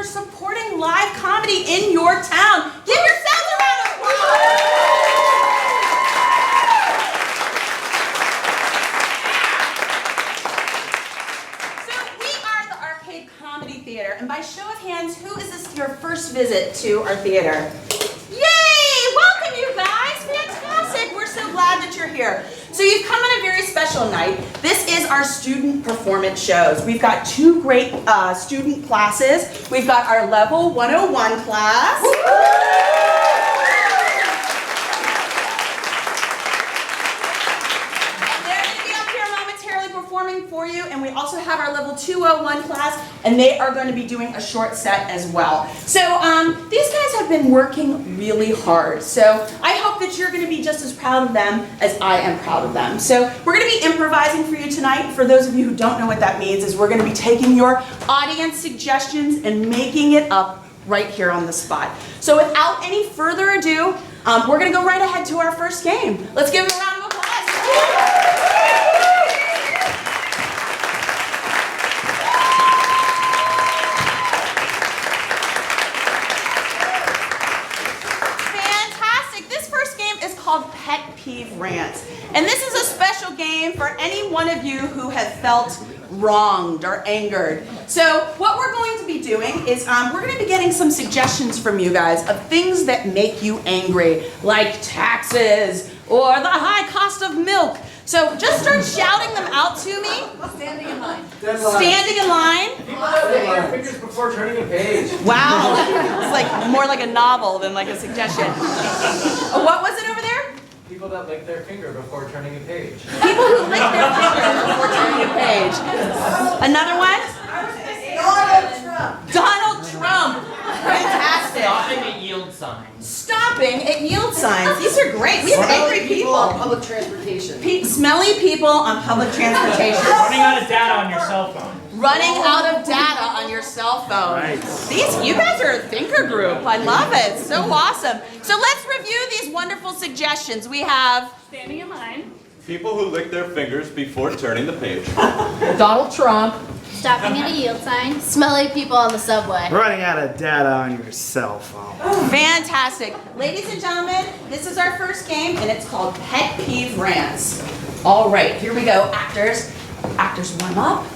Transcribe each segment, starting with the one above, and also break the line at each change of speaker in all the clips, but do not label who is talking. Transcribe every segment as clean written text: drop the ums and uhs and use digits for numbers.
for supporting live comedy in your town. Give yourselves a round of applause. Theater, and by show of hands, who is this your first visit to our theater? Yay! Welcome, you guys! Fantastic! We're so glad that you're here. So you've come on a very special night. This is our student performance shows. We've got two great student classes. We've got our Level 101 class. For you, and we also have our Level 201 class, and they are going to be doing a short set as well. So these guys have been working really hard, so I hope that you're going to be just as proud of them as I am proud of them. So we're going to be improvising for you tonight. For those of you who don't know what that means, is we're going to be taking your audience suggestions and making it up right here on the spot. So without any further ado, we're going to go right ahead to our first game. Let's give them a round of applause. Peeve Rants. And this is a special game for any one of you who have felt wronged or angered. So what we're going to be doing is we're going to be getting some suggestions from you guys of things that make you angry, like taxes or the high cost of milk. So just start shouting them out to me.
Standing in line.
Standing in line.
Your fingers before turning a page.
Wow. It's like more like a novel than like a suggestion. What was it over there?
People that lick their finger before turning a page.
People who lick their finger before turning a page. Another one? Donald Trump. Fantastic.
Stopping at yield signs.
Stopping at yield signs. These are great. We have angry people.
On public transportation.
Smelly people on public transportation.
Running out of data on your cell phone.
Running out of data on your cell phone.
Nice.
You guys are a thinker group. I love it. So awesome. So let's review these wonderful suggestions. We have
standing in line.
People who lick their fingers before turning the page.
Donald Trump.
Stopping at a yield sign. Smelly people on the subway.
Running out of data on your cell phone.
Fantastic. Ladies and gentlemen, this is our first game, and it's called Pet Peeve Rants. All right, here we go. Actors, warm up.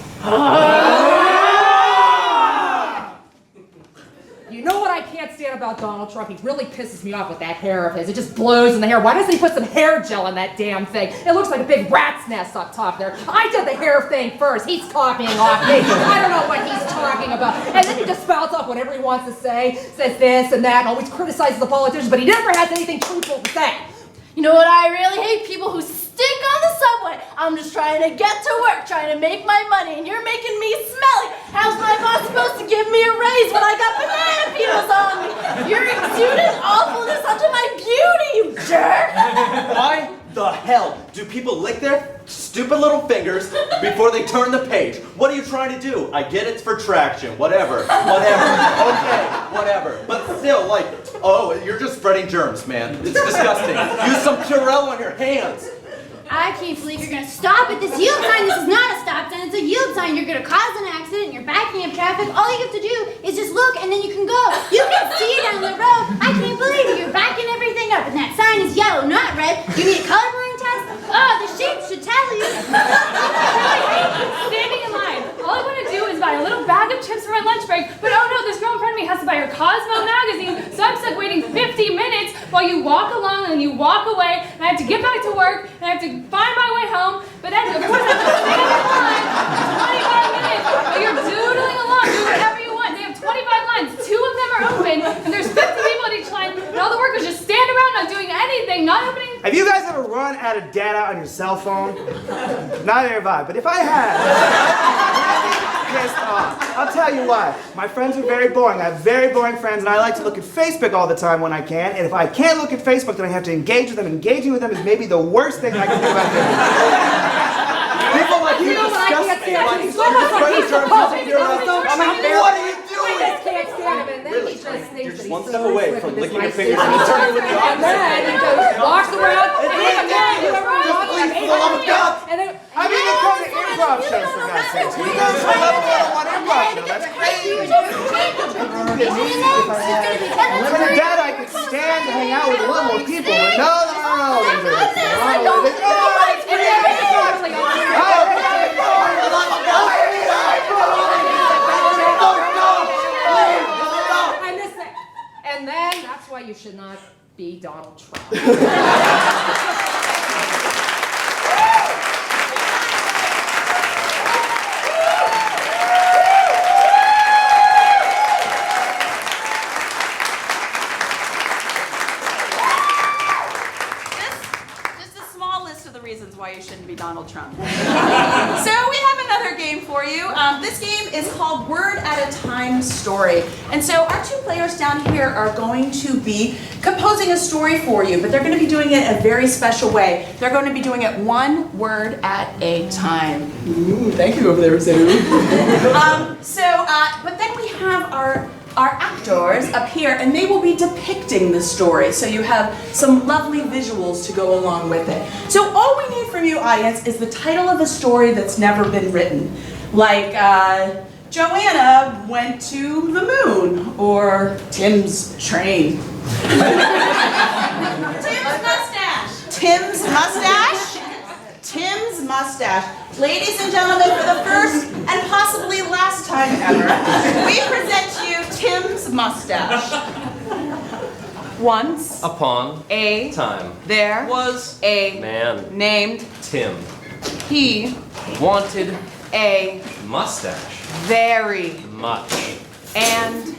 You know what I can't stand about Donald Trump? He really pisses me off with that hair of his. It just blows in the hair. Why doesn't he put some hair gel in that damn thing? It looks like a big rat's nest up top there. I did the hair thing first. He's copying off me. I don't know what he's talking about. And then he just spouts off whatever he wants to say, says this and that, and always criticizes the politicians, but he never has anything truthful to say.
You know what I really hate? People who stink on the subway. I'm just trying to get to work, trying to make my money, and you're making me smelly. How's my boss supposed to give me a raise when I got banana peels on me? You're exuding awfulness onto my beauty, you jerk!
Why the hell do people lick their stupid little fingers before they turn the page? What are you trying to do? I get it's for traction, whatever. Okay, whatever. But still, like, oh, you're just spreading germs, man. It's disgusting. Use some Purell on your hands.
I can't believe you're gonna stop at this yield sign. This is not a stop sign, it's a yield sign. You're gonna cause an accident, you're backing up traffic. All you have to do is just look and then you can go. You can see down the road. I can't believe it. You're backing everything up and that sign is yellow, not red. You need a coloring test? Oh, the sheep should tell you.
Standing in line. All I want to do is buy a little bag of chips for my lunch break, but oh no, this girl in front of me has to buy her Cosmo magazine, so I'm stuck waiting 50 minutes while you walk along and then you walk away, and I have to get back to work, and I have to find my way home, but then of course I have to stand in line for 25 minutes while you're doodling along, doing whatever you want. They have 25 lines, 2 of them are open, and there's 50 people at each line, and all the workers just stand around not doing anything, not opening.
Have you guys ever run out of data on your cell phone? Neither have I, but if I had, pissed off. I'll tell you why. My friends are very boring. I have very boring friends, and I like to look at Facebook all the time when I can. And if I can't look at Facebook, then I have to engage with them. Engaging with them is maybe the worst thing I can do about this. People like you disgust me. Like, you're spreading germs using your left. I'm like, what are you doing?
I just can't stand him, and then
Really?
he just thinks
You're just
that
one
he's
step
so
away
slick
from
with
licking
his
your fingers
nice
and
business.
turning with the
And then he goes, walks around, and then he and then
I've even come to improv shows, for God's sake. You guys are level 101 improv show. That's crazy. at me. If I had unlimited data, I could stand to hang out with a lot more people. But no.
And then that's why you should not be Donald Trump.
Just a small list of the reasons why you shouldn't be Donald Trump. So we have another game for you. This game is called Word at a Time Story. And so our two players down here are going to be composing a story for you, but they're going to be doing it in a very special way. They're going to be doing it one word at a time.
Ooh, thank you over there, Zoe.
But then we have our actors up here, and they will be depicting the story. So you have some lovely visuals to go along with it. So all we need from you, audience, is the title of a story that's never been written. Like, Joanna went to the moon, or Tim's train. Tim's mustache. Tim's mustache? Tim's mustache. Ladies and gentlemen, for the first and possibly last time ever, we present to you Tim's mustache. Once
Upon
a
time
there
was
a
man
named
Tim
he
wanted
a
mustache
very
much,
and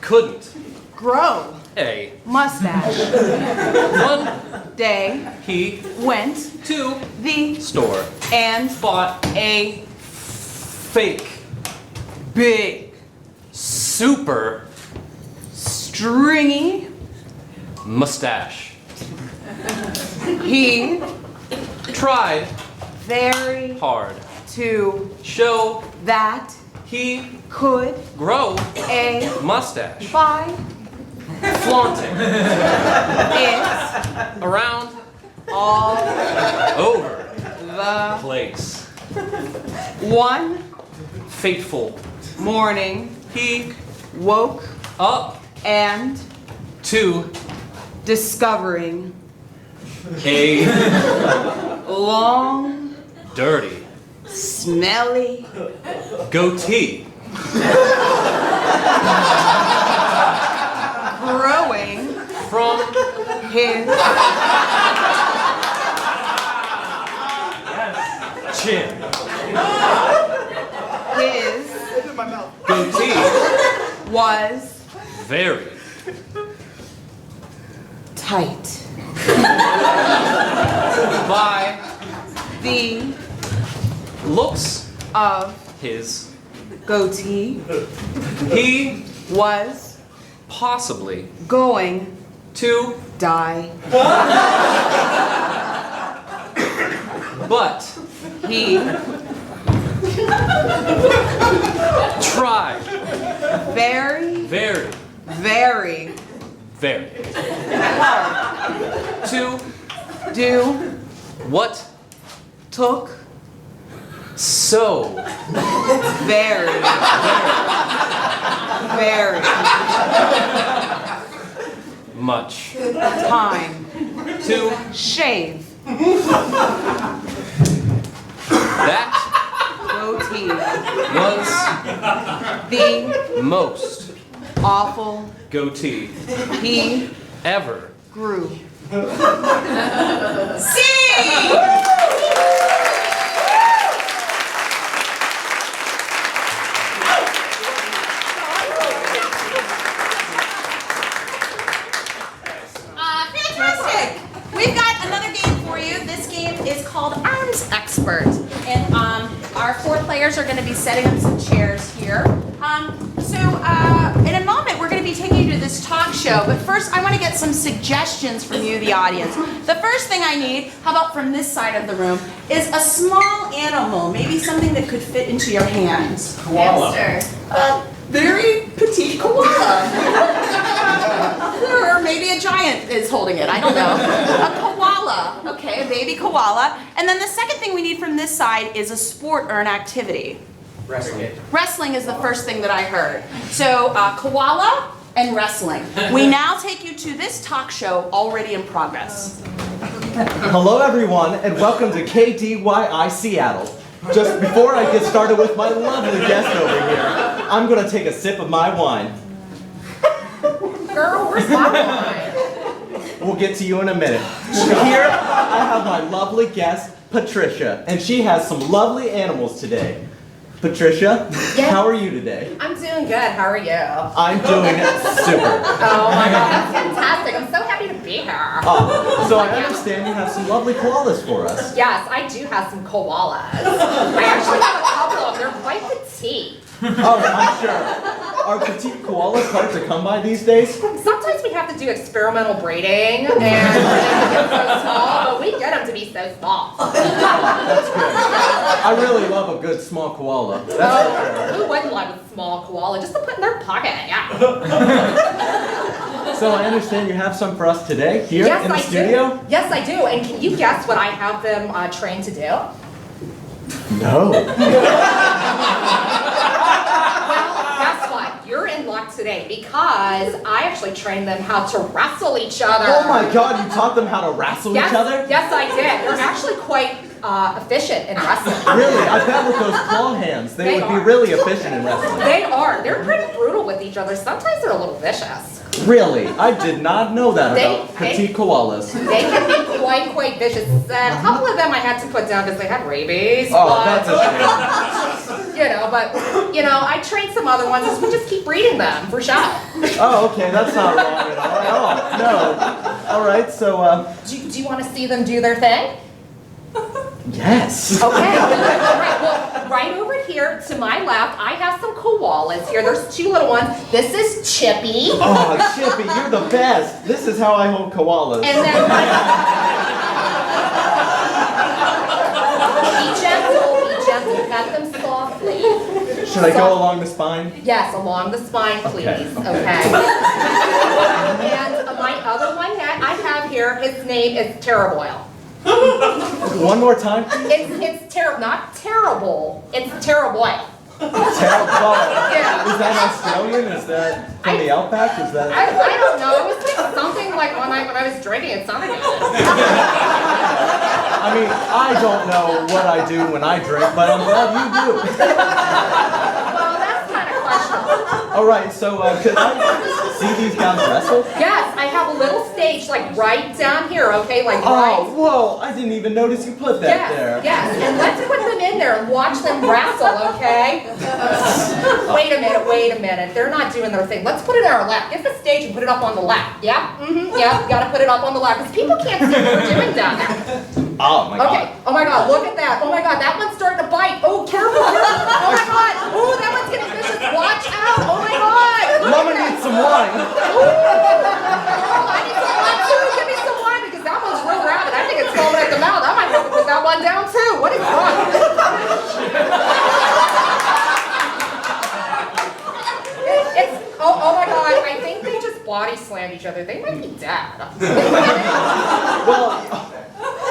couldn't
grow
a
mustache.
one
Day
he
went
to
the
store
and
bought
a
fake
big
super
stringy
mustache.
he
Tried
very
hard
to
show
that
he
could
grow
a
mustache,
by
flaunting
it
around
all
over
the
place.
one
Fateful
morning
he
woke
up
and
to
discovering
a
long
dirty
smelly
goatee
growing
from
his
chin.
his
Goatee
was
very
tight.
by
The
looks
of
his
goatee
he
was
possibly
going
to
die.
but
He
tried
very,
very
very
very
hard
to
do
what
took
so
very, very
much
time
to
shave
that
goatee.
was
The
most
awful
goatee
he
ever
grew. Fantastic! We've got another game for you. This game is called Arms Expert. And our four players are going to be setting up some chairs here. In a moment, we're going to be taking you to this talk show. But first, I want to get some suggestions from you, the audience. The first thing I need, how about from this side of the room, is a small animal. Maybe something that could fit into your hands.
Hamster.
Very petite koala. Or maybe a giant is holding it. I don't know. A koala. Okay, a baby koala. And then the second thing we need from this side is a sport or an activity.
Wrestling.
Wrestling is the first thing that I heard. So koala and wrestling. We now take you to this talk show already in progress.
Hello everyone, and welcome to KDYI Seattle. Just before I get started with my lovely guest over here, I'm gonna take a sip of my wine.
Girl, where's my wine?
We'll get to you in a minute. Here, I have my lovely guest, Patricia, and she has some lovely animals today. Patricia, how are you today?
I'm doing good. How are you?
I'm doing super.
Oh my god, that's fantastic. I'm so happy to be here.
So I understand you have some lovely koalas for us.
Yes, I do have some koalas. I actually have a couple of them. They're quite petite.
Oh, I'm sure. Are petite koalas hard to come by these days?
Sometimes we have to do experimental breeding, and they get so small, but we get them to be so small.
That's good. I really love a good small koala. That's for sure.
Who wouldn't love a small koala just to put in their pocket? Yeah.
So I understand you have some for us today here
Yes,
in the
I
studio?
do. Yes, I do. And can you guess what I have them trained to do?
No.
Well, guess what? You're in luck today because I actually trained them how to wrestle each other.
Oh my god, you taught them how to wrestle
Yes,
each other?
yes, I did. They're actually quite efficient in wrestling.
Really? I bet with those claw hands, they would be
are.
really efficient in wrestling.
They are. They're pretty brutal with each other. Sometimes they're a little vicious.
Really? I did not know that about petite koalas.
They can be quite vicious. And a couple of them I had to put down because they had rabies.
Oh, that's a
shame. I trained some other ones. We just keep breeding them for show.
Oh, okay, that's not wrong at all. No. All right, so,
Do you want to see them do their thing?
yes.
Okay. All right. Well, right over here to my left, I have some koalas here. There's two little ones. This is Chippy.
Oh, Chippy, you're the best. This is how I hold koalas.
And then be gentle, pet them softly.
Should I go along the spine?
Yes, along the spine, please.
Okay.
And my other one that I have here, his name is Terraboil.
One more time, please.
It's not terrible. It's Terraboil.
Terrible.
Yeah.
Is that Australian? Is that from the outback? Is that?
I don't know. It was like something like when I was drinking, it sounded good.
I mean, I don't know what I do when I drink, but I'm glad you do.
Well, that's kind of questionable.
All right, so could I see these guys wrestle?
Yes, I have a little stage like right down here, okay? Like right.
Oh, whoa, I didn't even notice you put that there.
Yes, and let's put them in there and watch them wrestle, okay? Wait a minute. They're not doing their thing. Let's put it in our lap. Get the stage and put it up on the lap. Yeah? Yeah, gotta put it up on the lap because people can't see what we're doing down there.
Oh my god.
Okay. Oh my god, look at that. Oh my god, that one's starting to bite. Oh, careful. Oh my god. Oh, that one's getting vicious. Watch out. Oh my god.
Mama needs some wine.
I need some wine too. Give me some wine because that one's real rabid. I think it's foaming at the mouth. I might have to put that one down too. What is wrong? Oh my god, I think they just body slammed each other. They might be dead.
Well,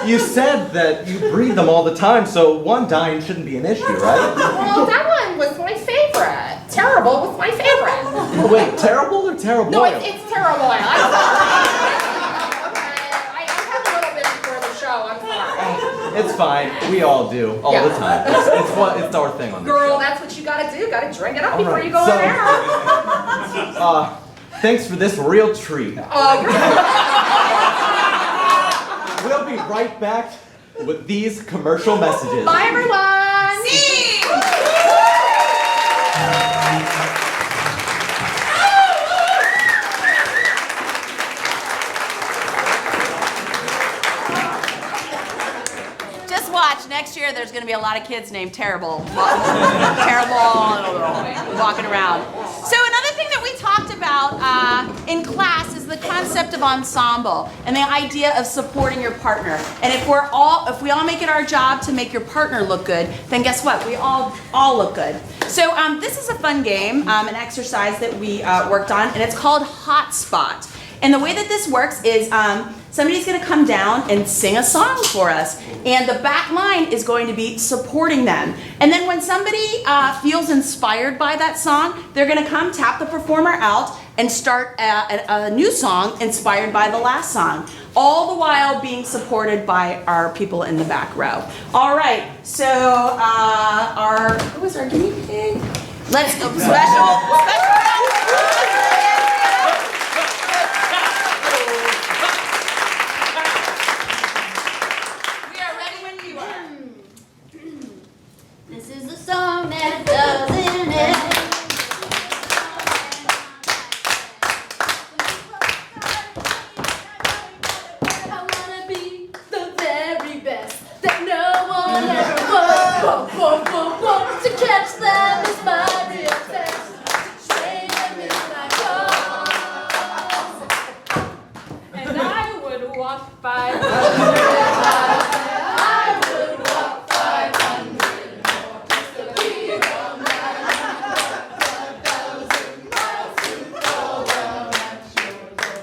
you said that you breed them all the time, so one dying shouldn't be an issue, right?
Well, that one was my favorite. Terrible was my favorite.
Wait, terrible or terrible?
No, it's terrible. I had a little bit before the show. I'm sorry.
It's fine. We all do, all the time. It's our thing on the
Girl,
show.
that's what you gotta do. Gotta drink it up
All
before
right,
you go in
so-
there.
Thanks for this real treat. We'll be right back with these commercial messages.
Bye, everyone.
Just watch. Next year, there's going to be a lot of kids named Terrible. Walking around. So another thing that we talked about in class is the concept of ensemble and the idea of supporting your partner. And if we all make it our job to make your partner look good, then guess what? We all look good. So this is a fun game, an exercise that we worked on, and it's called Hotspot. And the way that this works is somebody's going to come down and sing a song for us. And the back line is going to be supporting them. And then when somebody feels inspired by that song, they're going to come tap the performer out and start a new song inspired by the last song. All the while being supported by our people in the back row. All right, so who was our guinea pig? Let's go, special. We are ready when you are.
This is the song that doesn't end. I wanna be the very best that no one ever was. To catch them is my real test. Train them in my cause.
And I would walk 500 miles.
I would walk 500 more just to be around my 1,000 miles to go down at your door.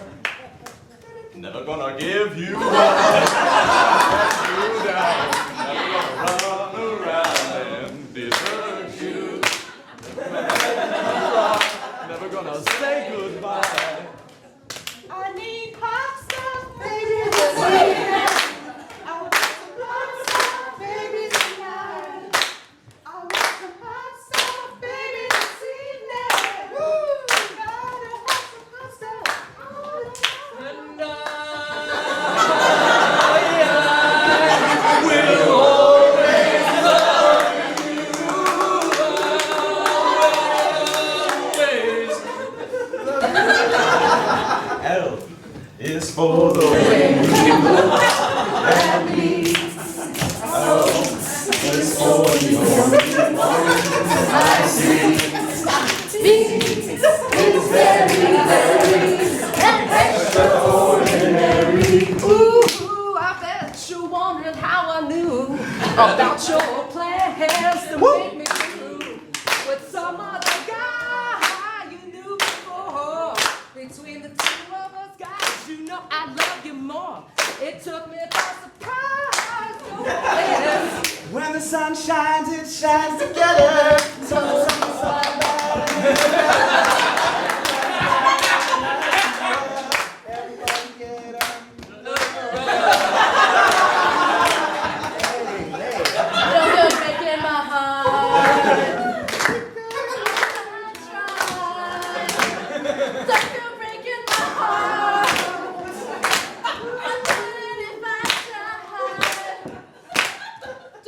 Never gonna give you up, let you down. Never gonna run around and desert you. Never gonna say goodbye.
I need hot stuff,
Baby, this evening, I want some hot stuff, baby, tonight.
I want some hot stuff, baby, this evening. Woo! Gotta have some hot stuff.
And I will always love you. Always. L is for the way you look at me. O is for your I see.
B is very, very
Extraordinary.
Ooh, I bet you wondered how I knew about your plans to make me through with some other guy you knew before. Between the two of us guys, you know I love you more. It took me by surprise. Oh, yes.
When the sun shines, it shines together. So the sun shines Everybody get up.
Don't go breaking my heart. Don't go breaking my heart. I couldn't if I tried.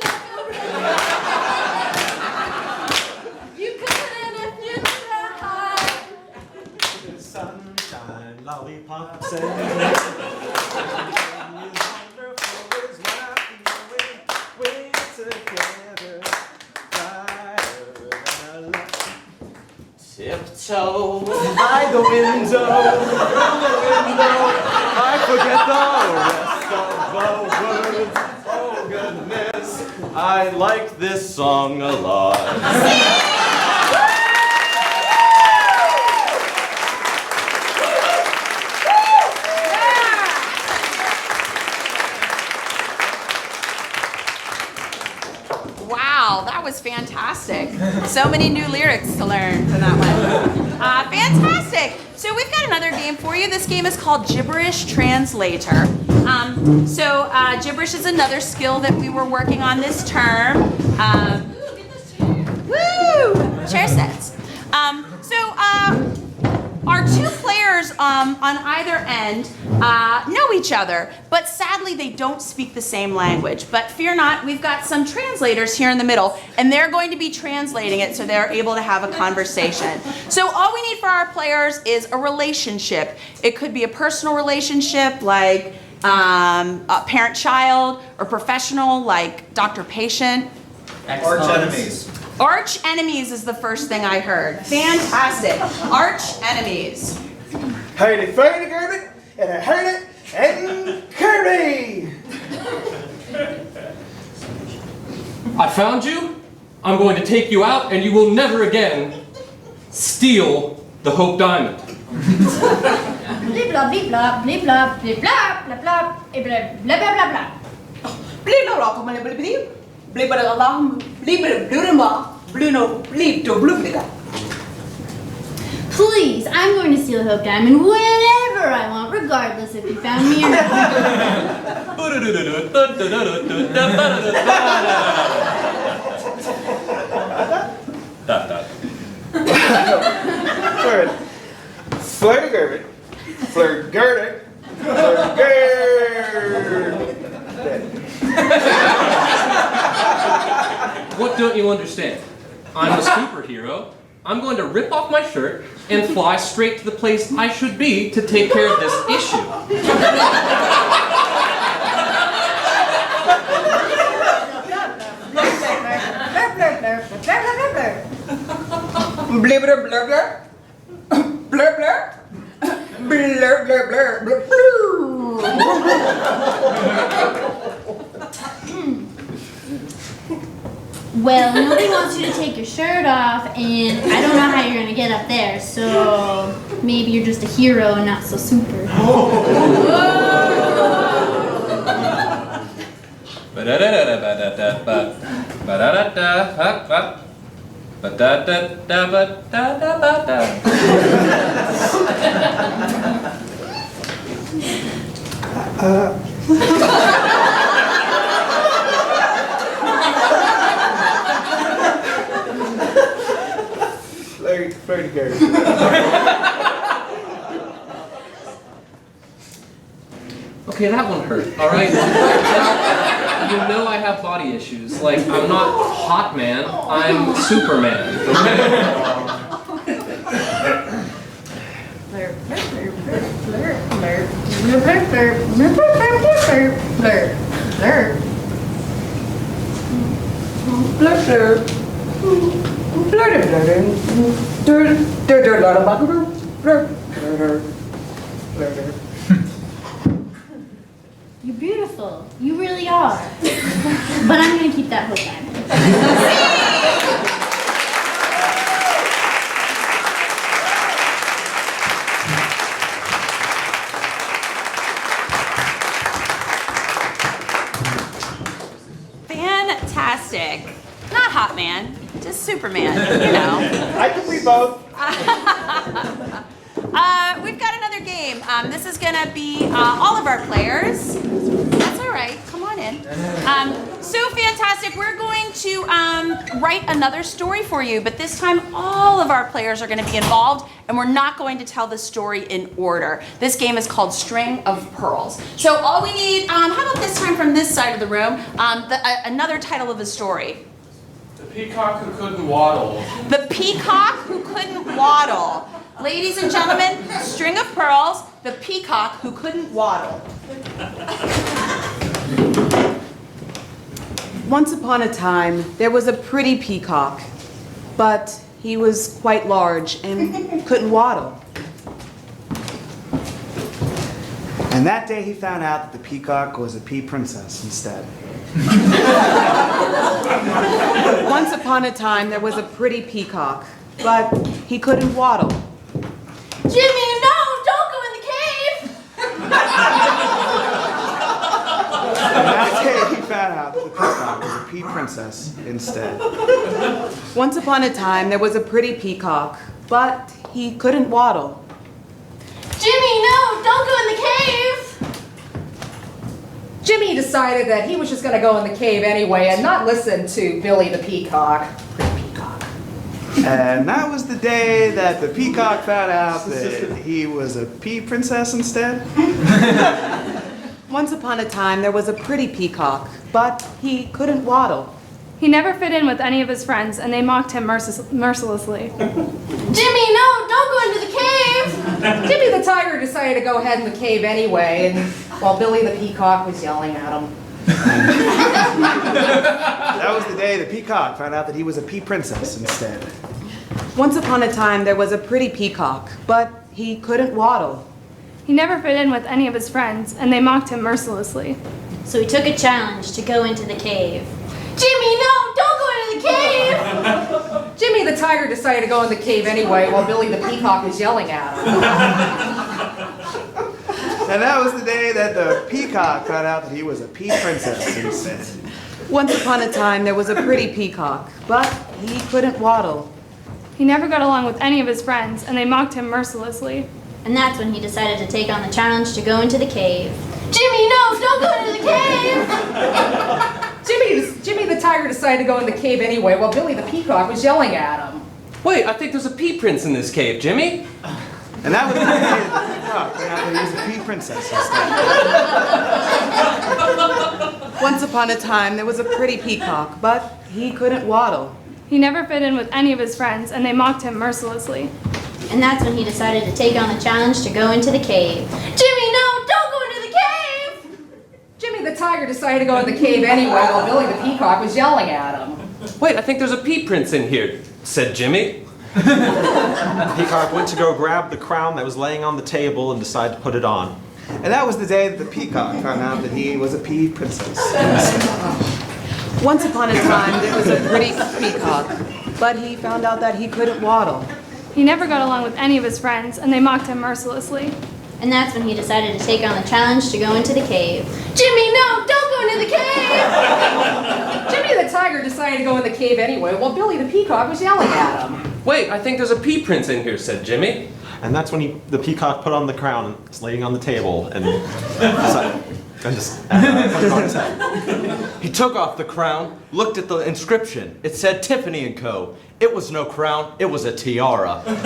Don't go breaking my heart. You couldn't if you tried.
Sunshine, lollipops, and wonderful is when I feel we're together. Brighter than a
Tiptoe
by the window, I forget the rest of the words.
oh goodness, I like this song a lot.
Wow, that was fantastic. So many new lyrics to learn from that one. Fantastic. So we've got another game for you. This game is called Gibberish Translator. Gibberish is another skill that we were working on this term. Woo! Chair sets. Our two players on either end know each other, but sadly they don't speak the same language. But fear not, we've got some translators here in the middle, and they're going to be translating it so they're able to have a conversation. So all we need for our players is a relationship. It could be a personal relationship like a parent-child, or professional like doctor-patient.
Arch enemies.
Arch enemies is the first thing I heard. Fantastic. Arch enemies.
Heard it, Freddy Kirby, and I heard it, and Kirby!
I found you, I'm going to take you out, and you will never again steal the Hope Diamond.
Blee blah blee blah blee blah blee blah blah blah blah blah blah blah blah.
Bleep no rock, bleep bleep bleep. Bleep but alarm. Bleep bleep bleep bleep no bleep to bleep bleep.
Please, I'm going to steal Hope Diamond whenever I want, regardless if you found me or not.
Flirty-gurdy. Flirty-gurdy.
What don't you understand? I'm a superhero. I'm going to rip off my shirt and fly straight to the place I should be to take care of this issue.
Blur blur blur blur. Blur blur. Blur blur blur blur
Well, nobody wants you to take your shirt off, and I don't know how you're going to get up there, so maybe you're just a hero and not so super.
Flirty-gurdy.
Okay, that one hurt, all right? Now, you know I have body issues. Like, I'm not hot man, I'm Superman,
You're beautiful. You really are. But I'm going to keep that Hope Diamond.
Fantastic. Not hot man, just Superman, you know.
I can be both.
We've got another game. This is gonna be all of our players. That's all right, come on in. So fantastic, we're going to write another story for you, but this time all of our players are gonna be involved, and we're not going to tell the story in order. This game is called String of Pearls. So all we need, how about this time from this side of the room, another title of the story.
The peacock who couldn't waddle.
The Peacock Who Couldn't Waddle. Ladies and gentlemen, String of Pearls, the peacock who couldn't waddle. Once upon a time, there was a pretty peacock, but he was quite large and couldn't waddle.
And that day he found out that the peacock was a pea princess instead.
Once upon a time, there was a pretty peacock, but he couldn't waddle.
Jimmy, no! Don't go in the cave!
And that day he found out that the peacock was a pea princess instead.
Once upon a time, there was a pretty peacock, but he couldn't waddle.
Jimmy, no! Don't go in the cave!
Jimmy decided that he was just going to go in the cave anyway and not listen to Billy the Peacock.
And that was the day that the peacock found out that he was a pea princess instead.
Once upon a time, there was a pretty peacock, but he couldn't waddle.
He never fit in with any of his friends, and they mocked him mercilessly.
Jimmy, no! Don't go into the cave!
Jimmy the Tiger decided to go ahead in the cave anyway, and while Billy the Peacock was yelling at him.
That was the day the peacock found out that he was a pea princess instead.
Once upon a time, there was a pretty peacock, but he couldn't waddle.
He never fit in with any of his friends, and they mocked him mercilessly.
So he took a challenge to go into the cave. Jimmy, no! Don't go into the cave!
Jimmy the Tiger decided to go in the cave anyway while Billy the Peacock was yelling at him.
And that was the day that the peacock found out that he was a pea princess instead.
Once upon a time, there was a pretty peacock, but he couldn't waddle.
He never got along with any of his friends, and they mocked him mercilessly.
And that's when he decided to take on the challenge to go into the cave. Jimmy, no, don't go into the cave!
Jimmy the tiger decided to go in the cave anyway while Billy the peacock was yelling at him.
Wait, I think there's a pea prince in this cave, Jimmy.
And that was the day that the peacock found out that he was a pea princess instead.
Once upon a time, there was a pretty peacock, but he couldn't waddle.
He never fit in with any of his friends, and they mocked him mercilessly.
And that's when he decided to take on the challenge to go into the cave. Jimmy, no, don't go into the cave!
Jimmy the tiger decided to go in the cave anyway while Billy the peacock was yelling at him.
Wait, I think there's a pea prince in here, said Jimmy.
The peacock went to go grab the crown that was laying on the table and decided to put it on.
And that was the day that the peacock found out that he was a pea princess instead.
Once upon a time, there was a pretty peacock, but he found out that he couldn't waddle.
He never got along with any of his friends, and they mocked him mercilessly.
And that's when he decided to take on the challenge to go into the cave. Jimmy, no, don't go into the cave!
Jimmy the tiger decided to go in the cave anyway while Billy the peacock was yelling at him.
Wait, I think there's a pea prince in here, said Jimmy.
And that's when the peacock put on the crown and it's laying on the table and decided, put it on his head.
He took off the crown, looked at the inscription. It said Tiffany & Co. It was no crown, it was a tiara.
And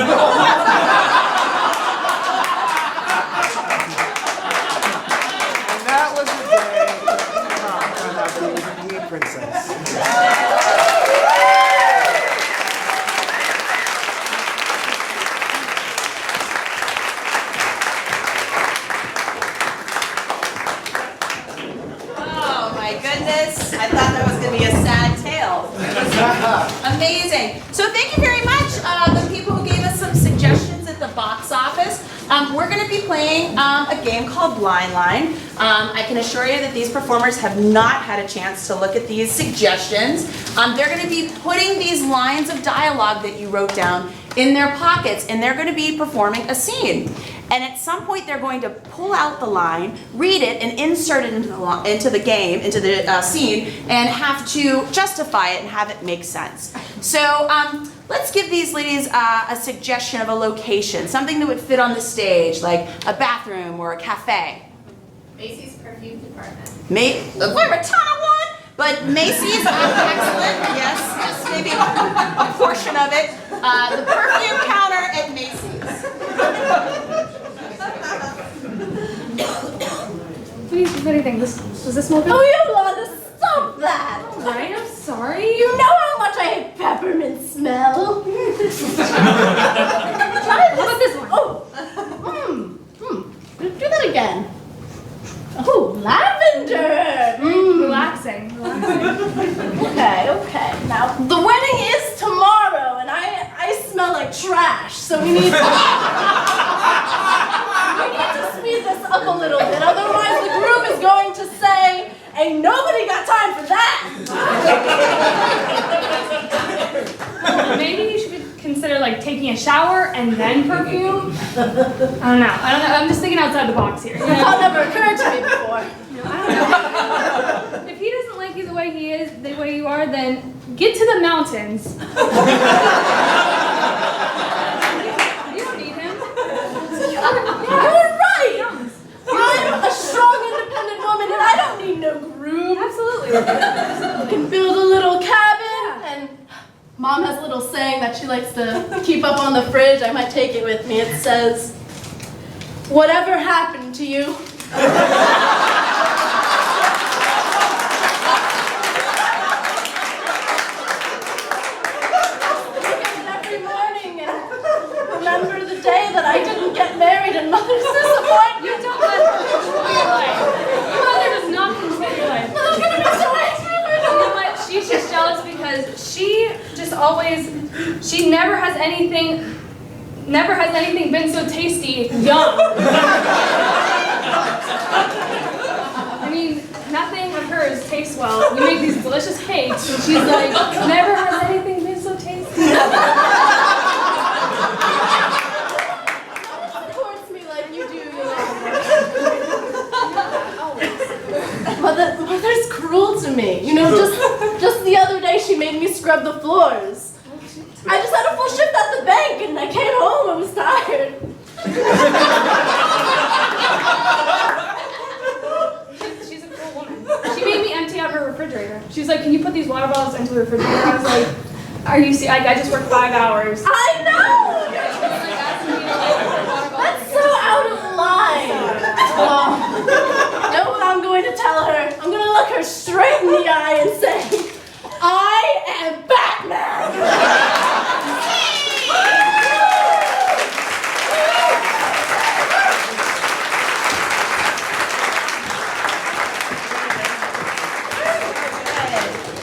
that was the day that the peacock found out that he was a pea princess.
Oh my goodness, I thought that was going to be a sad tale. Amazing. So thank you very much, the people who gave us some suggestions at the box office. We're going to be playing a game called Blind Line. I can assure you that these performers have not had a chance to look at these suggestions. They're going to be putting these lines of dialogue that you wrote down in their pockets, and they're going to be performing a scene. And at some point, they're going to pull out the line, read it, and insert it into the game, into the scene, and have to justify it and have it make sense. So let's give these ladies a suggestion of a location, something that would fit on the stage, like a bathroom or a cafe.
Macy's perfume department.
We're a ton of one, but Macy's, excellent, yes, just maybe a portion of it. The perfume counter at Macy's.
Please, if anything, does this smell good?
Oh, Yolanda, stop that!
Right, I'm sorry.
You know how much I hate peppermint smell. Try this.
How about this one?
Oh, do that again. Oh, lavender.
Relaxing.
Okay. Now, the wedding is tomorrow, and I smell like trash, so we need to speed this up a little bit. Otherwise, the groom is going to say, "Ain't nobody got time for that."
Maybe you should consider like taking a shower and then perfume. I don't know. I'm just thinking outside the box here. You know?
That never occurred to me before.
I don't know. If he doesn't like you the way he is, the way you are, then get to the mountains. You don't need him.
You're right. I'm a strong, independent woman, and I don't need no groom.
Absolutely.
We can build a little cabin, and Mom has a little saying that she likes to keep up on the fridge. I might take it with me. It says, "Whatever happened to you?" Every morning and remember the day that I didn't get married and Mother's disappointment.
You don't let her control your life. Your mother does not control your life.
I'm gonna miss away.
You know what? She's just jealous because she just always, she never has anything been so tasty young. I mean, nothing of hers tastes well. You make these delicious cakes, and she's like, never has anything been so tasty.
Supports me like you do, Yolanda.
scrub the floors. I just had a full shift at the bank and I came home, I was tired.
She's a cool woman. She made me empty out her refrigerator. She's like, can you put these water bottles into the refrigerator? I was like, are you serious? I just worked 5 hours.
I know! That's so out of line. Oh, you know what I'm going to tell her? I'm going to look her straight in the eye and say, I am Batman!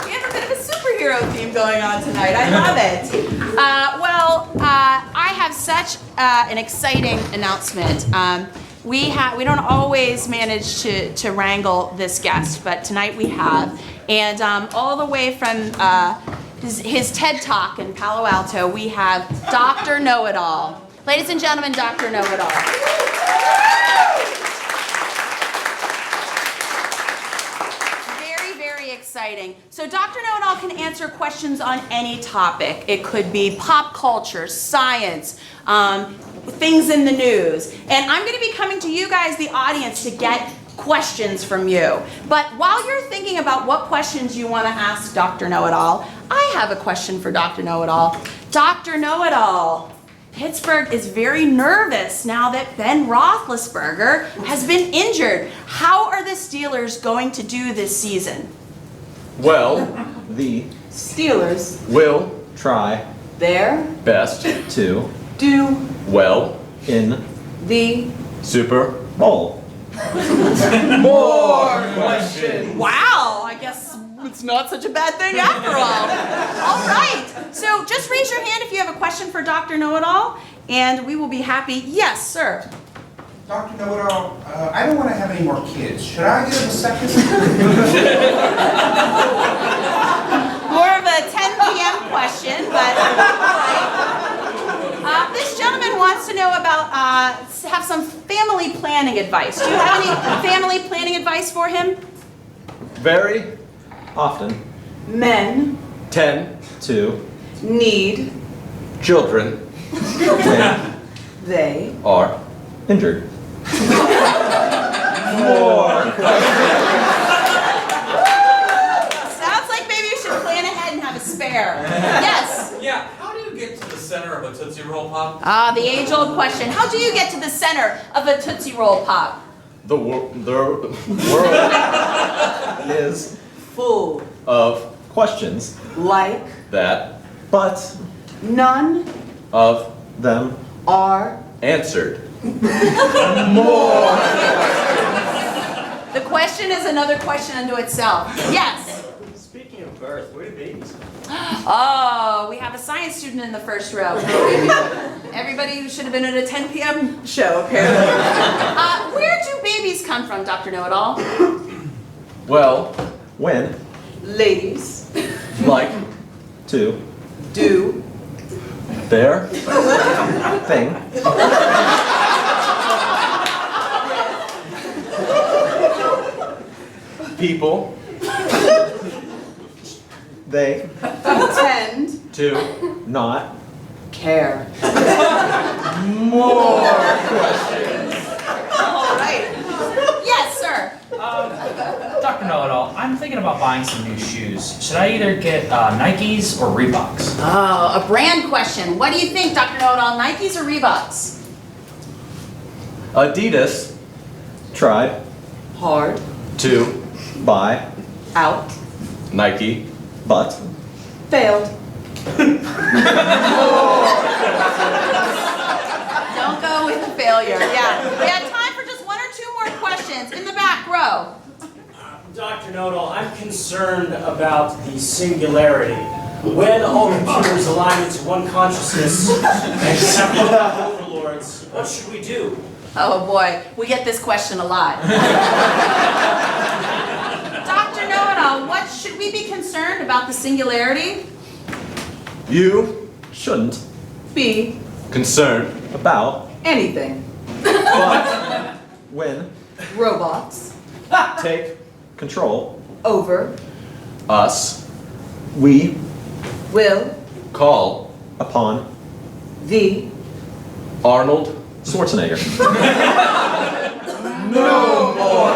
We have a bit of a superhero theme going on tonight. I love it. I have such an exciting announcement. We don't always manage to wrangle this guest, but tonight we have. And all the way from his TED Talk in Palo Alto, we have Dr. KnowItAll. Ladies and gentlemen, Dr. KnowItAll. Exciting. So Dr. KnowItAll can answer questions on any topic. It could be pop culture, science, things in the news. And I'm going to be coming to you guys, the audience, to get questions from you. But while you're thinking about what questions you want to ask Dr. KnowItAll, I have a question for Dr. KnowItAll. Dr. KnowItAll, Pittsburgh is very nervous now that Ben Roethlisberger has been injured. How are the Steelers going to do this season?
Well, the
Steelers
will try
their
best to
do
well in
the
Super Bowl.
More questions. Wow, I guess it's not such a bad thing after all. All right, so just raise your hand if you have a question for Dr. KnowItAll, and we will be happy. Yes, sir.
Dr. KnowItAll, I don't want to have any more kids. Should I give him a second?
More of a 10 p.m. question, but this gentleman wants to know about, have some family planning advice. Do you have any family planning advice for him?
Very often,
Men
tend to
need
children when
they
are injured.
Sounds like maybe you should plan ahead and have a spare. Yes?
Yeah, how do you get to the center of a Tootsie Roll Pop?
The age-old question. How do you get to the center of a Tootsie Roll Pop?
The world is
Full
of questions
like
that, but
none
of them
are
answered.
The question is another question unto itself. Yes?
Speaking of birth, where do babies come from?
Oh, we have a science student in the first row. Everybody who should have been at a 10 p.m. show, apparently. Where do babies come from, Dr. KnowItAll?
Well, when
Ladies
like to
do
their thing, people they
tend
to not
care.
More questions.
All right. Yes, sir.
Dr. KnowItAll, I'm thinking about buying some new shoes. Should I either get Nikes or Reeboks?
Oh, a brand question. What do you think, Dr. KnowItAll, Nikes or Reeboks?
Adidas tried
hard
to buy
out
Nike, but
failed. Don't go with the failure. Yeah. We have time for just one or two more questions. In the back row.
Dr. KnowItAll, I'm concerned about the singularity. When all computers align into one consciousness and separate overlords, what should we do?
Oh boy, we get this question a lot. Dr. KnowItAll, what should we be concerned about the singularity?
you shouldn't
Be
concerned about
anything.
but when
Robots
take control
over
us, we
will
call upon
the
Arnold Schwarzenegger.
No more.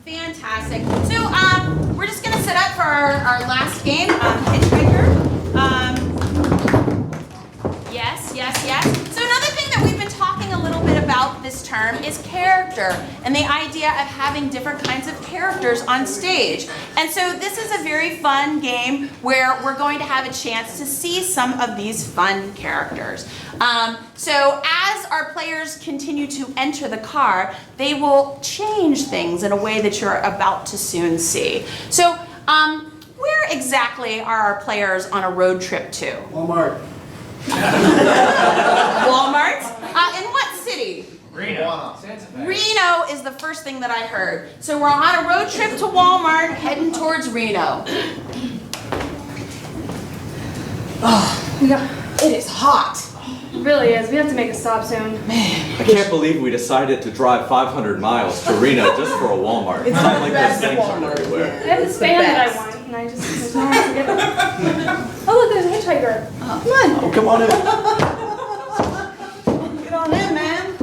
Fantastic. So, we're just gonna set up for our last game, Hitchhiker. Yes. So another thing that we've been talking a little bit about this term is character, and the idea of having different kinds of characters on stage. And so this is a very fun game where we're going to have a chance to see some of these fun characters. So as our players continue to enter the car, they will change things in a way that you're about to soon see. So where exactly are our players on a road trip to?
Walmart.
Walmart? In what city?
Reno.
Reno is the first thing that I heard. So we're on a road trip to Walmart, heading towards Reno. It is hot.
It really is. We have to make a stop soon.
I can't believe we decided to drive 500 miles to Reno just for a Walmart.
It's
Like
the best
those things aren't
Walmart.
everywhere.
I have this fan that I want, and I just there's no one to get it. Oh look, there's a hitchhiker.
Oh, come on in.
Get on in, man.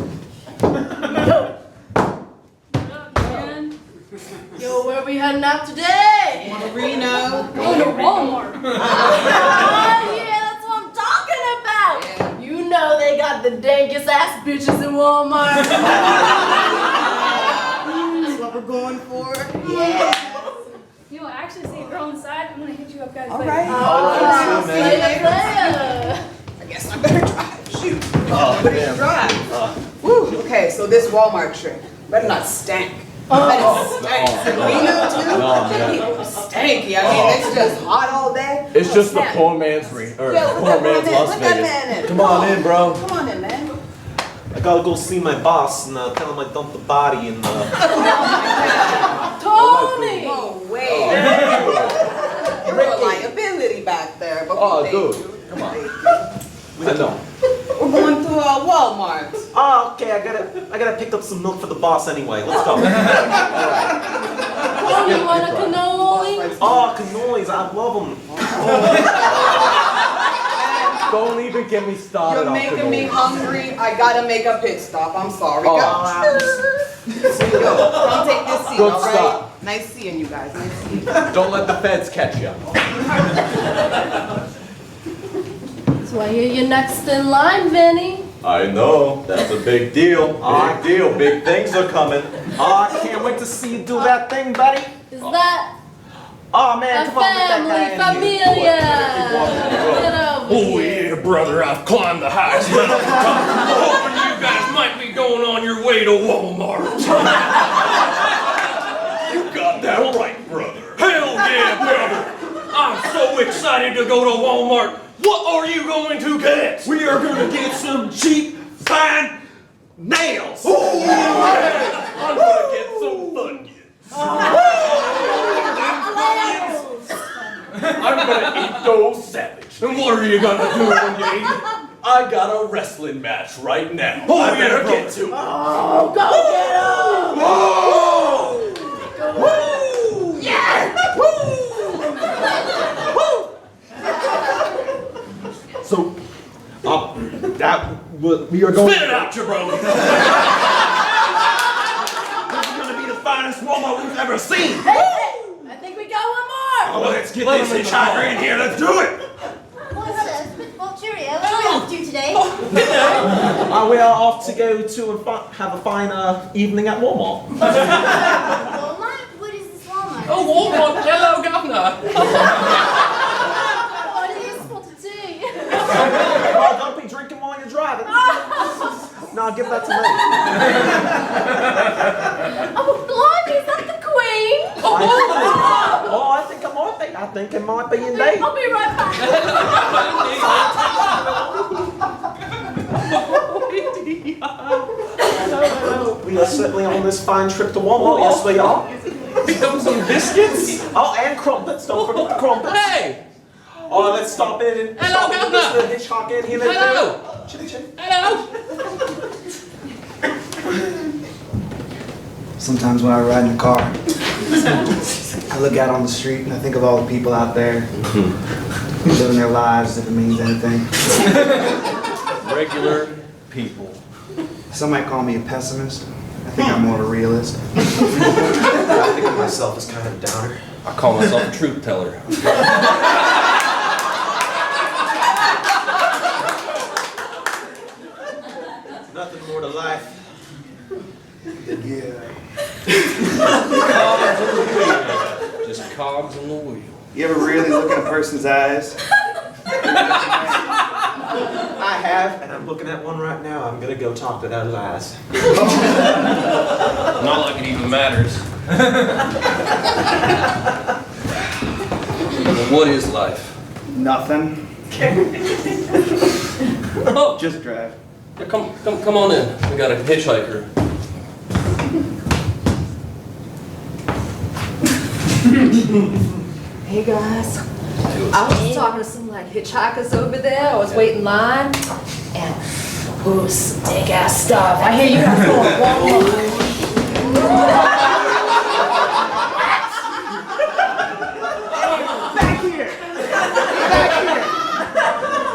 Yo, where are we heading out today?
Reno.
Going to Walmart.
Oh, yeah, that's what I'm talking about. You know they got the dankest ass bitches in Walmart.
That's what we're going for. Yeah.
You will actually see a girl inside. I'm gonna hit you up, guys.
All
later.
right.
Oh,
See you later. I guess I better drive. Shoot.
Oh,
Better
damn.
drive. Woo. Okay, so this Walmart trip better not stank. Better stank. Reno too?
No, man.
Stanky. I mean, it's just hot all day.
It's just the
Snap.
poor man's
Yo,
Las
put that man in.
Vegas.
Put that man in.
Come on in, bro.
Come on in, man.
I gotta go see my boss and tell him I dumped the body in the.
Tony!
No way. You're a liability back there. But
Oh,
we
dude.
thank you.
Come on. I know.
We're going to Walmart.
Oh, okay. I gotta pick up some milk for the boss anyway. Let's go.
Tony, you want a cannoli?
Oh, cannolis! I love them.
Don't even get me started
You're
on
making me
cannoli.
hungry. I gotta make a pit stop. I'm sorry.
Oh.
Come take this seat,
Good
all right?
stop.
Nice seeing you guys. Nice seeing you.
Don't let the feds catch you.
That's why you're next in line, Vinny.
I know. That's a big deal. Big deal. Big things are coming.
Oh, I can't wait to see you do that thing, buddy.
Is that
Oh man,
a
come on, get that guy
family,
in here.
familia? Get over
Oh
here.
yeah, brother, I've climbed the highest mountain. Hoping you guys might be going on your way to Walmart. You got that right, brother. Hell yeah, brother. I'm so excited to go to Walmart. What are you going to get?
We are gonna get some cheap, fine nails.
I'm gonna get some Funyuns. I'm gonna eat those savage. And what are you gonna do when you eat it?
I got a wrestling match right now.
Oh,
I
yeah,
better
bro.
get to it.
Oh, go get him!
Woo! Yeah!
So, we are going.
Spit it out, jabroni.
This is gonna be the finest Walmart we've ever seen.
Hey, I think we got one more!
Oh, let's get this hitchhiker in here. Let's do it.
What's this? Well, cheerio. What are we up to today?
We are off to go to and have a fine evening at Walmart.
Walmart? What is this Walmart?
Oh, Walmart, hello, governor.
What is this supposed to do?
Oh, don't be drinking while you're driving. No, give that to me.
Oh, blimey, is that the queen?
Oh, I think it might be. I think it might be indeed.
I'll be right back.
We are certainly on this fine trip to Walmart. Yes, we are.
Pick up some biscuits.
Oh, and crumpets. Don't forget the crumpets.
Hey,
Oh, let's stop in and
Hello,
stop
Governor.
Mr. Hitchcock in. He lives
Hello.
there. Chitty chitty.
Hello.
Sometimes when I ride in the car, I look out on the street and I think of all the people out there living their lives, if it means anything.
Regular people.
Some might call me a pessimist. I think I'm more of a realist.
I think of myself as kind of a downer.
I call myself a truth teller.
Nothing more to life.
Yeah.
Cogs on the wheel. Just cogs on the wheel.
You ever really look in a person's eyes?
I have, and I'm looking at one right now. I'm gonna go talk to that lass.
Not like it even matters. Well, what is life?
Nothing.
Oh,
Just drive.
yeah, come on in. We got a hitchhiker.
Hey guys, I was just talking to some like hitchhikers over there. I was waiting in line, and ooh, some big ass stuff. I hear you guys going
Back here!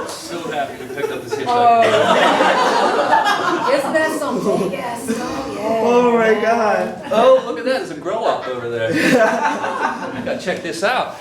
So happy we picked up this hitchhiker.
Isn't that some big ass stuff? Yeah.
Oh my God.
Oh, look at that. There's a grow up over there. I gotta check this out.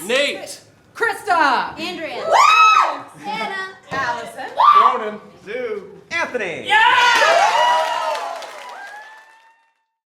Nate!
Krista!
Andrea. Hannah.
Allison!
Ronan. Zoo. Anthony.
Yeah!